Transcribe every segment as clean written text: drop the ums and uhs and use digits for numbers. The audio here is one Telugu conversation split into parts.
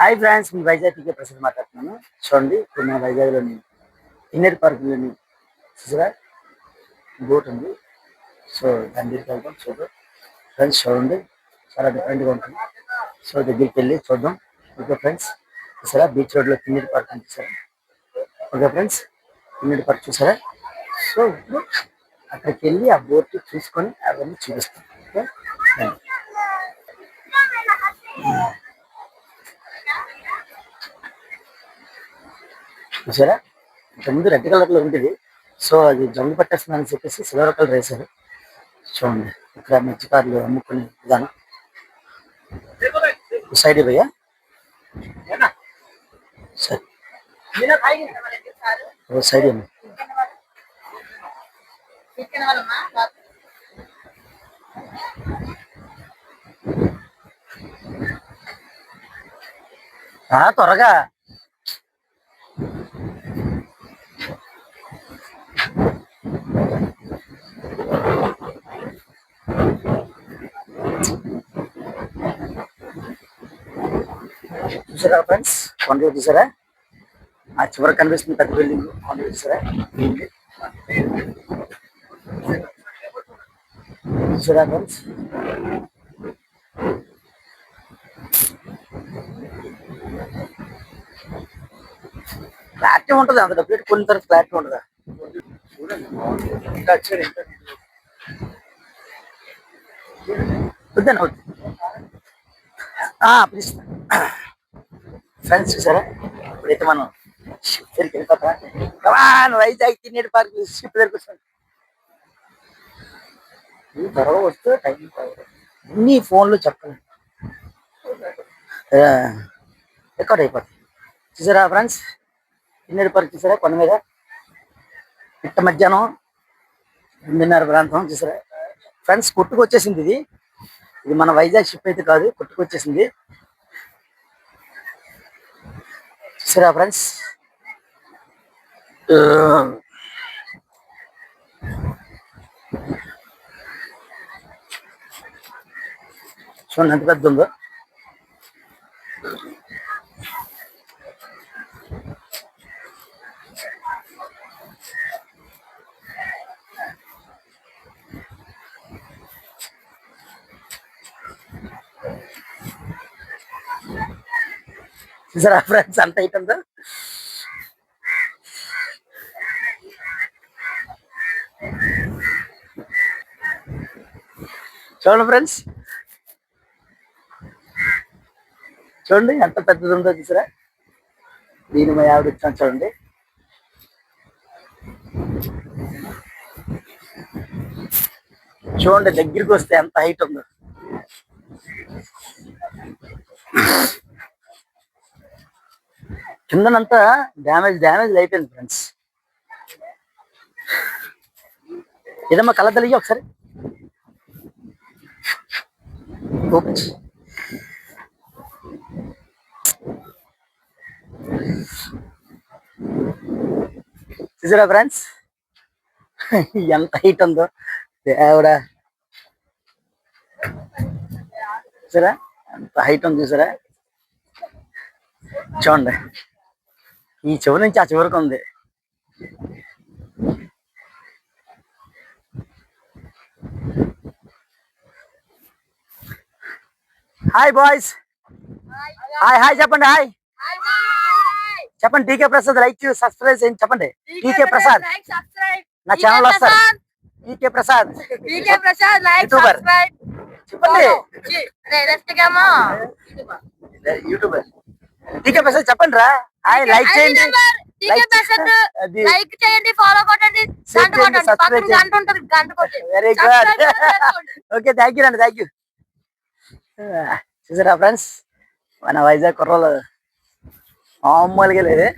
హాయ్ ఫ్రెండ్స్, మీ వైజాగ్ టీకే ప్రసాద్ మాట్లాడుతున్నాను. చూడండి, ఇప్పుడు మన వైజాగ్లోని ఇన్నర్ పార్క్లోని చూసారా బోట్ ఉంది. సో దాని దగ్గరికి వెళ్దాం. చూద్దాం ఫ్రెండ్స్, చూడండి చాలా డిఫరెంట్గా ఉంటుంది. సో దగ్గరికి వెళ్ళి చూద్దాం. ఓకే ఫ్రెండ్స్, చూసారా బీచ్ రోడ్లో ఇన్నర్ పార్క్ అని చూసారా. ఓకే ఫ్రెండ్స్, ఇన్నర్ పార్క్ చూసారా. సో ఇప్పుడు అక్కడికి వెళ్ళి ఆ బోట్ చూసుకొని అవన్నీ చూపిస్తాం. ఓకే, చూసారా ఇంతకుముందు రెడ్ కలర్ లో ఉంటుంది. సో అది జంగు పట్టేస్తుందని చెప్పేసి సిల్వర్ కలర్ వేశారు. చూడండి ఇక్కడ మత్స్యకారులు అమ్ముకునే విధానం. సైడ్ భయ్యా సరే సైడ్ ఏమి త్వరగా చూసారా ఫ్రెండ్స్, కొండ చూసారా. ఆ చివరి కనిపిస్తుంది పెద్ద బిల్డింగ్ కొండ చూసారా. చూసారా ఫ్రెండ్స్, క్లారిటీ ఉంటుంది. అంత డబ్బు కొన్ని తర్వాత క్లారిటీ ఉంటుందా. వద్దాను వద్దు ప్లీజ్ ఫ్రెండ్స్. చూసారా ఇప్పుడైతే మనం షిప్ దగ్గరికి వెళ్ళిపోతాం. వైజాగ్ తినేటి పార్క్ షిప్ దగ్గరికి వస్తాం. త్వరగా వస్తే టైం అన్ని ఫోన్లో చెప్పండి, రికార్డ్ అయిపోతుంది. చూసారా ఫ్రెండ్స్, తినేటి పార్క్ చూసారా. కొండ మీద ఇట్ట మధ్యాహ్నం 8:30 ప్రాంతం చూసారా ఫ్రెండ్స్. కొట్టుకొచ్చేసింది ఇది. ఇది మన వైజాగ్ షిప్ అయితే కాదు, కొట్టుకొచ్చేసింది. చూసారా ఫ్రెండ్స్, చూడండి ఎంత పెద్ద ఉందో. చూసారా ఫ్రెండ్స్ అంత హైట్ ఉందో. చూడండి ఫ్రెండ్స్, చూడండి ఎంత పెద్దది ఉందో. చూసారా దీని మా ఆవిడ వచ్చాను చూడండి. చూడండి దగ్గరికి వస్తే ఎంత హైట్ ఉందో. కిందనంతా డ్యామేజ్ అయిపోయింది ఫ్రెండ్స్. ఏదమ్మా కళ్ళ తెలియ ఒకసారి చూసారా ఫ్రెండ్స్ ఎంత హైట్ ఉందో దేవుడా. చూసారా ఎంత హైట్ ఉంది. చూసారా చూడండి, ఈ చివరి నుంచి ఆ చివరికి ఉంది. హాయ్ బాయ్స్, హాయ్ చెప్పండి. హాయ్ చెప్పండి. టీకే ప్రసాద్ లైక్ సబ్స్క్రైబ్ చేయండి. చెప్పండి టీకే ప్రసాద్ నా ఛానల్ వస్తారు. టీకే ప్రసాద్ యూట్యూబర్ చెప్పండి. యూట్యూబర్ టీకే ప్రసాద్ చెప్పండి రా. హాయ్ లైక్ చేయండి, లైక్ చేయండి, ఫాలో కొట్టండి, very good. Okay, thank you అండి, థ్యాంక్ యూ. చూసారా ఫ్రెండ్స్, మన వైజాగ్ కుర్రలు మామూలుగా లేదు.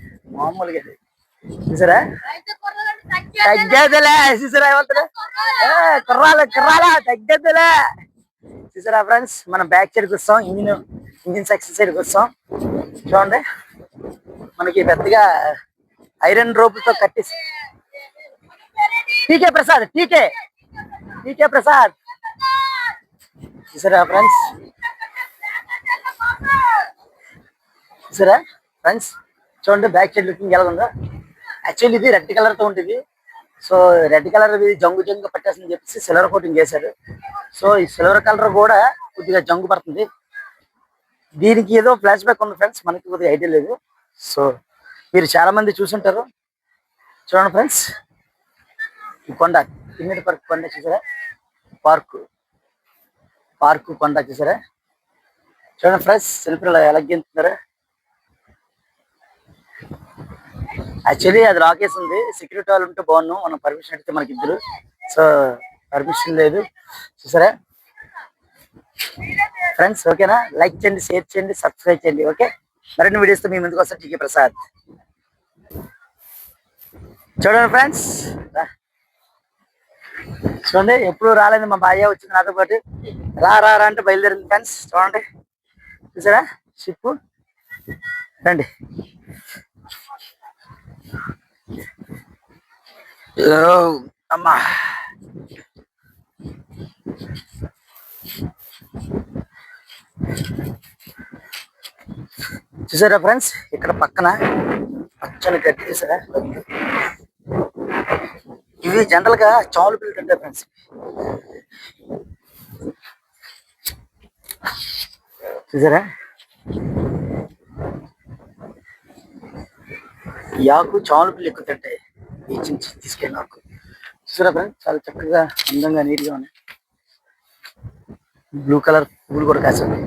చూసారా తగ్గేదిలే. చూసారా కుర్రాలా తగ్గేదిలే. చూసారా ఫ్రెండ్స్, మనం బ్యాక్ సైడ్కి వస్తాం. ఇంజిన్ సెక్షన్ సైడ్కి వస్తాం. చూడండి మనకి పెద్దగా ఐరన్ రోపుతో కట్టేసి. టీకే ప్రసాద్ చూసారా ఫ్రెండ్స్, చూసారా ఫ్రెండ్స్, చూడండి బ్యాక్ సైడ్ లుకింగ్ ఎలా ఉందో. యాక్చువల్లీ ఇది రెడ్ కలర్ తో ఉంటుంది. సో రెడ్ కలర్ ఇది జంగు జంగు పట్టేస్తుందని చెప్పేసి సిల్వర్ కోటింగ్ చేశారు. సో ఈ సిల్వర్ కలర్ కూడా కొద్దిగా జంగు పడుతుంది. దీనికి ఏదో ఫ్లాష్ బ్యాక్ ఉంది ఫ్రెండ్స్, మనకి కొద్దిగా ఐడియా లేదు. సో మీరు చాలా మంది చూసుంటారు. చూడండి ఫ్రెండ్స్, ఈ కొండ కిన్నెర పార్క్ కొండ చూసారా, పార్కు కొండ చూసారా. చూడండి ఫ్రెండ్స్, సెల్ఫీలు ఎలా గెంతున్నారు. యాక్చువల్లీ అది రాకేస్ ఉంది, సెక్యూరిటీ వాళ్ళు ఉంటే బాగున్నాం, మనం పర్మిషన్ అడిగితే మనకి ఇద్దరు. సో పర్మిషన్ లేదు చూసారా ఫ్రెండ్స్. ఓకేనా, లైక్ చేయండి, షేర్ చేయండి, సబ్స్క్రైబ్ చేయండి. ఓకే, మరిన్ని వీడియోస్తో మీ ముందుకు వస్తాను. టీకే ప్రసాద్. చూడండి ఫ్రెండ్స్, చూడండి ఎప్పుడు రాలేదు మా భార్య వచ్చింది నాతో పాటు. రా రా రా అంటే బయలుదేరింది ఫ్రెండ్స్. చూడండి చూసారా షిప్. రండి. అమ్మా చూసారా ఫ్రెండ్స్, ఇక్కడ పక్కన పచ్చని గడ్డి చూసారా. ఇవి జనరల్ గా చాలు పిల్లలు ఉంటాయి ఫ్రెండ్స్. చూసారా, ఈ ఆకు చాలు పిల్లలు ఎక్కువ తింటాయి. బీచ్ నుంచి తీసుకెళ్ళిన ఆకు చూసారా ఫ్రెండ్స్, చాలా చక్కగా అందంగా నీట్గా ఉన్నాయి. బ్లూ కలర్ పువ్వులు కూడా కాసింది.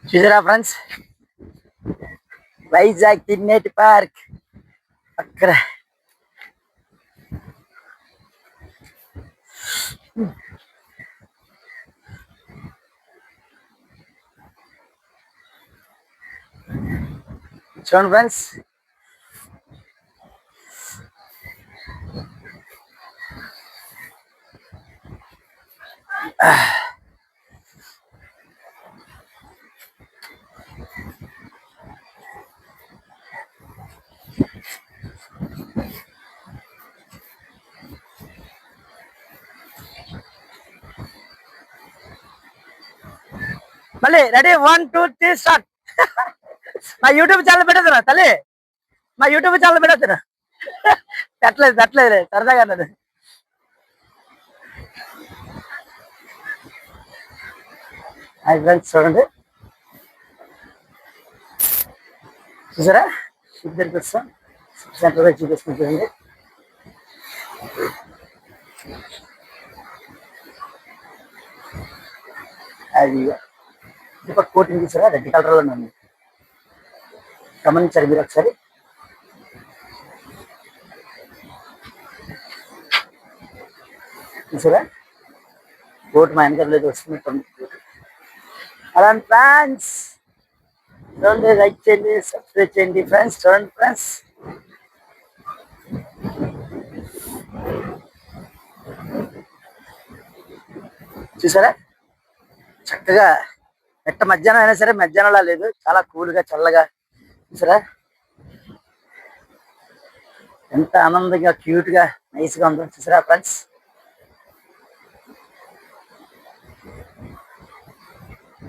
చూసారా ఫ్రెండ్స్, వైజాగ్ కిన్నెట్ పార్క్ అక్కడ. చూడండి ఫ్రెండ్స్, మళ్ళీ రెడీ 1 2 3 స్టార్ట్. మా యూట్యూబ్ ఛానల్ పెట్టేద్దురా తల్లి, మా యూట్యూబ్ ఛానల్ పెట్టేద్దురా. పెట్టలేదు సరదాగా అన్నది. హాయ్ ఫ్రెండ్స్, చూడండి చూసారా షిప్ దగ్గరికి వస్తాం. సెంటర్ చూపిస్తుంది. అది ఇప్పుడు కోటింగ్ చూసారా, రెడ్ కలర్ లో ఉంది. గమనించారు మీరు ఒకసారి. చూసారా, బోట్ మా వెనకాల లేదు వస్తుంది. అలా ఫ్రెండ్స్ చూడండి, లైక్ చేయండి, సబ్స్క్రైబ్ చేయండి ఫ్రెండ్స్. చూడండి ఫ్రెండ్స్, చూసారా చక్కగా మెట్ట మధ్యాహ్నం అయినా సరే మధ్యాహ్నంలా లేదు, చాలా కూల్గా చల్లగా. చూసారా ఎంత ఆనందంగా క్యూట్ గా నైస్ గా ఉందో. చూసారా ఫ్రెండ్స్,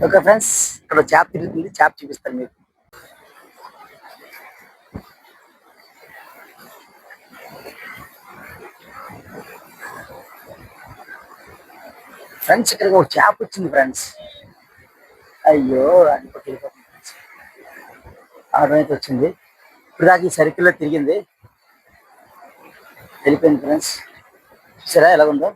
ఓకే ఫ్రెండ్స్, ఇక్కడ చేప తిరుగుతుంది, చేప చూపిస్తాను మీకు. ఫ్రెండ్స్, ఇక్కడ ఒక చేప వచ్చింది ఫ్రెండ్స్. అయ్యో అది వెళ్ళిపోతుంది ఫ్రెండ్స్. ఆర్డర్ అయితే వచ్చింది, ఇప్పుడు దాకా ఈ సర్కిల్లో తిరిగింది, వెళ్ళిపోయింది ఫ్రెండ్స్. చూసారా ఎలాగుందో.